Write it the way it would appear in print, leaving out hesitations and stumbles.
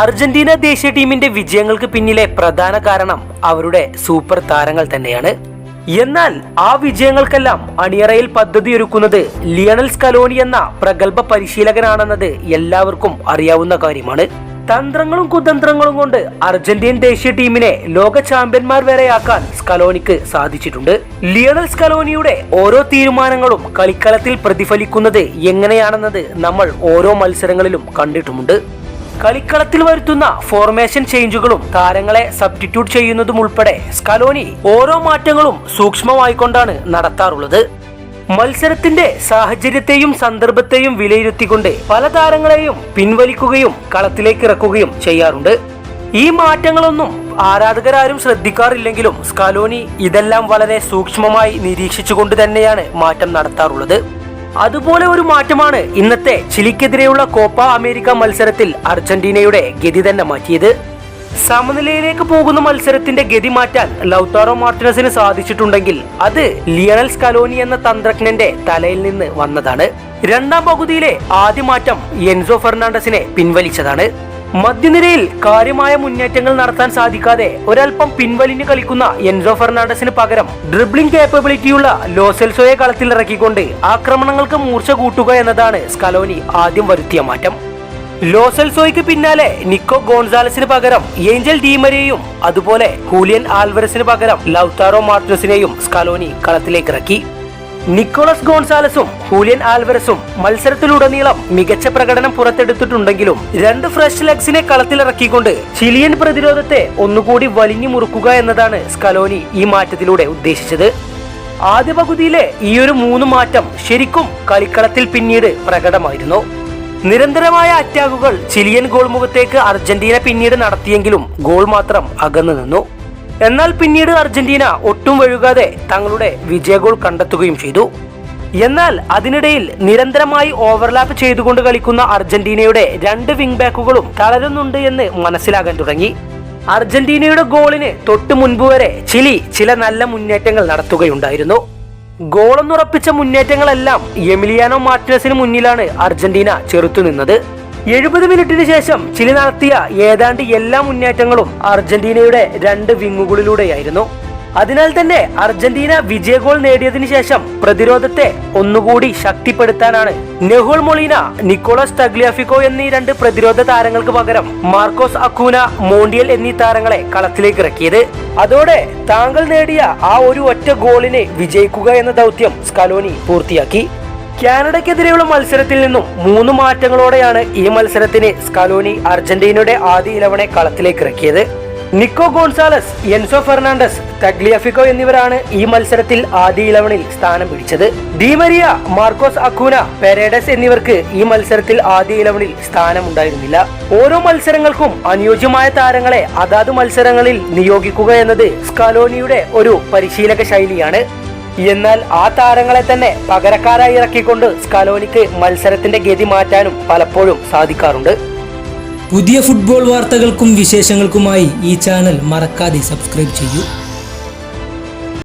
Argentina ദേശീയ ടീമിന്റെ വിജയങ്ങൾക്ക് പിന്നിലെ പ്രധാന കാരണം അവരുടെ സൂപ്പർ താരങ്ങൾ തന്നെയാണ്. എന്നാൽ ആ വിജയങ്ങൾക്കെല്ലാം അണിയറയിൽ പദ്ധതിയൊരുക്കുന്നത് ലിയണൽ സ്കലോനി എന്ന പ്രഗത്ഭ പരിശീലകനാണെന്നത് എല്ലാവർക്കും അറിയാവുന്ന കാര്യമാണ്. തന്ത്രങ്ങളും കുതന്ത്രങ്ങളും കൊണ്ട് അർജന്റീൻ ദേശീയ ടീമിനെ ലോക ചാമ്പ്യന്മാർ വരെയാക്കാൻ സ്കലോനിക്ക് സാധിച്ചിട്ടുണ്ട്. ലിയണൽ സ്കലോനിയുടെ ഓരോ തീരുമാനങ്ങളും കളിക്കളത്തിൽ പ്രതിഫലിക്കുന്നത് എങ്ങനെയാണെന്നത് നമ്മൾ ഓരോ മത്സരങ്ങളിലും കണ്ടിട്ടുമുണ്ട്. കളിക്കളത്തിൽ വരുത്തുന്ന ഫോർമേഷൻ ചേഞ്ചുകളും താരങ്ങളെ സബ്സ്റ്റിറ്റ്യൂട്ട് ചെയ്യുന്നതും ഉൾപ്പെടെ സ്കലോനി ഓരോ മാറ്റങ്ങളും സൂക്ഷ്മമായിക്കൊണ്ടാണ് നടത്താറുള്ളത്. മത്സരത്തിന്റെ സാഹചര്യത്തെയും സന്ദർഭത്തെയും വിലയിരുത്തിക്കൊണ്ട് പല താരങ്ങളെയും പിൻവലിക്കുകയും കളത്തിലേക്ക് ഇറക്കുകയും ചെയ്യാറുണ്ട്. ഈ മാറ്റങ്ങളൊന്നും ആരാധകരാരും ശ്രദ്ധിക്കാറില്ലെങ്കിലും സ്കലോനി ഇതെല്ലാം വളരെ സൂക്ഷ്മമായി നിരീക്ഷിച്ചുകൊണ്ട് തന്നെയാണ് മാറ്റം നടത്താറുള്ളത്. അതുപോലെ ഒരു മാറ്റമാണ് ഇന്നത്തെ ചിലിക്കെതിരെയുള്ള കോപ്പ അമേരിക്ക മത്സരത്തിൽ അർജന്റീനയുടെ ഗതി തന്നെ മാറ്റിയത്. സമനിലയിലേക്ക് പോകുന്ന മത്സരത്തിന്റെ ഗതി മാറ്റാൻ ലൗതാറോ മാർട്ടിനസിന് സാധിച്ചിട്ടുണ്ടെങ്കിൽ അത് ലിയണൽ സ്കലോനി എന്ന തന്ത്രജ്ഞന്റെ തലയിൽ നിന്ന് വന്നതാണ്. രണ്ടാം പകുതിയിലെ ആദ്യ മാറ്റം എൻസോ ഫെർണാണ്ടസിനെ പിൻവലിച്ചതാണ്. മധ്യനിരയിൽ കാര്യമായ മുന്നേറ്റങ്ങൾ നടത്താൻ സാധിക്കാതെ ഒരൽപ്പം പിൻവലിഞ്ഞു കളിക്കുന്ന എൻസോ ഫെർണാണ്ടസിന് പകരം ഡ്രിബ്ലിംഗ് കേപ്പബിലിറ്റിയുള്ള ലോ സെൽസോയെ കളത്തിലിറക്കിക്കൊണ്ട് ആക്രമണങ്ങൾക്ക് മൂർച്ച കൂട്ടുക എന്നതാണ് സ്കലോനി ആദ്യം വരുത്തിയ മാറ്റം. ലോ സെൽസോയ്ക്ക് പിന്നാലെ നിക്കോ ഗോൺസാലസിന് പകരം ഏഞ്ചൽ ഡീമരെയും അതുപോലെ ഹൂലിയൻ ആൽവരസിന് പകരം ലൗതാറോ മാർട്ടിനസിനെയും സ്കലോനി കളത്തിലേക്ക് ഇറക്കി. നിക്കോളസ് ഗോൺസാലസും ഹൂലിയൻ ആൽവരസും മത്സരത്തിലുടനീളം മികച്ച പ്രകടനം പുറത്തെടുത്തിട്ടുണ്ടെങ്കിലും രണ്ട് ഫ്രഷ് ലെഗ്സിനെ കളത്തിലിറക്കിക്കൊണ്ട് ചിലിയൻ പ്രതിരോധത്തെ ഒന്നുകൂടി വലിഞ്ഞു മുറുക്കുക എന്നതാണ് സ്കലോനി ഈ മാറ്റത്തിലൂടെ ഉദ്ദേശിച്ചത്. ആദ്യ പകുതിയിലെ ഈയൊരു 3 മാറ്റം ശരിക്കും കളിക്കളത്തിൽ പിന്നീട് പ്രകടമായിരുന്നു. നിരന്തരമായ അറ്റാക്കുകൾ ചിലിയൻ ഗോൾ മുഖത്തേക്ക് അർജന്റീന പിന്നീട് നടത്തിയെങ്കിലും ഗോൾ മാത്രം അകന്നു നിന്നു. എന്നാൽ പിന്നീട് അർജന്റീന ഒട്ടും വഴുകാതെ തങ്ങളുടെ വിജയ ഗോൾ കണ്ടെത്തുകയും ചെയ്തു. എന്നാൽ അതിനിടയിൽ നിരന്തരമായി ഓവർലാപ്പ് ചെയ്തുകൊണ്ട് കളിക്കുന്ന അർജന്റീനയുടെ 2 വിംഗ് ബാക്കുകളും തളരുന്നുണ്ട് എന്ന് മനസ്സിലാകാൻ തുടങ്ങി. അർജന്റീനയുടെ ഗോളിന് തൊട്ട് മുൻപ് വരെ ചിലി ചില നല്ല മുന്നേറ്റങ്ങൾ നടത്തുകയുണ്ടായിരുന്നു. ഗോളെന്നുറപ്പിച്ച മുന്നേറ്റങ്ങളെല്ലാം എമിലിയാനോ മാർട്ടിനസിന് മുന്നിലാണ് അർജന്റീന ചെറുത്തുനിന്നത്. 70 മിനിറ്റിന് ശേഷം ചിലി നടത്തിയ ഏതാണ്ട് എല്ലാ മുന്നേറ്റങ്ങളും അർജന്റീനയുടെ 2 വിങ്ങുകളിലൂടെയായിരുന്നു. അതിനാൽ തന്നെ അർജന്റീന വിജയ ഗോൾ നേടിയതിനു ശേഷം പ്രതിരോധത്തെ ഒന്നുകൂടി ശക്തിപ്പെടുത്താനാണ് നെഹുൾ മൊളീന, നിക്കോളസ് തഗ്ലിയാഫിക്കോ എന്നീ 2 പ്രതിരോധ താരങ്ങൾക്ക് പകരം മാർക്കോസ് അക്കൂന, മോണ്ടിയൽ എന്നീ താരങ്ങളെ കളത്തിലേക്ക് ഇറക്കിയത്. അതോടെ താങ്കൾ നേടിയ ആ ഒരു ഒറ്റ ഗോളിന് വിജയിക്കുക എന്ന ദൗത്യം സ്കലോനി പൂർത്തിയാക്കി. കാനഡയ്ക്കെതിരെയുള്ള മത്സരത്തിൽ നിന്നും 3 മാറ്റങ്ങളോടെയാണ് ഈ മത്സരത്തിന് സ്കലോനി അർജന്റീനയുടെ ആദ്യ 11 കളത്തിലേക്ക് ഇറക്കിയത്. നിക്കോ ഗോൺസാലസ്, എൻസോ ഫെർണാണ്ടസ്, തഗ്ലിയാഫിക്കോ എന്നിവരാണ് ഈ മത്സരത്തിൽ ആദ്യ 11 സ്ഥാനം പിടിച്ചത്. ഡിമരിയ, മാർക്കോസ് അക്കൂന, പെരേഡസ് എന്നിവർക്ക് ഈ മത്സരത്തിൽ ആദ്യ 11 സ്ഥാനമുണ്ടായിരുന്നില്ല. ഓരോ മത്സരങ്ങൾക്കും അനുയോജ്യമായ താരങ്ങളെ അതാത് മത്സരങ്ങളിൽ നിയോഗിക്കുക എന്നത് സ്കലോനിയുടെ ഒരു പരിശീലക ശൈലിയാണ്. എന്നാൽ ആ താരങ്ങളെ തന്നെ പകരക്കാരായി ഇറക്കിക്കൊണ്ട് സ്കലോനിക്ക് മത്സരത്തിന്റെ ഗതി മാറ്റാനും പലപ്പോഴും സാധിക്കാറുണ്ട്. പുതിയ ഫുട്ബോൾ വാർത്തകൾക്കും വിശേഷങ്ങൾക്കുമായി ഈ ചാനൽ മറക്കാതെ സബ്സ്ക്രൈബ് ചെയ്യൂ.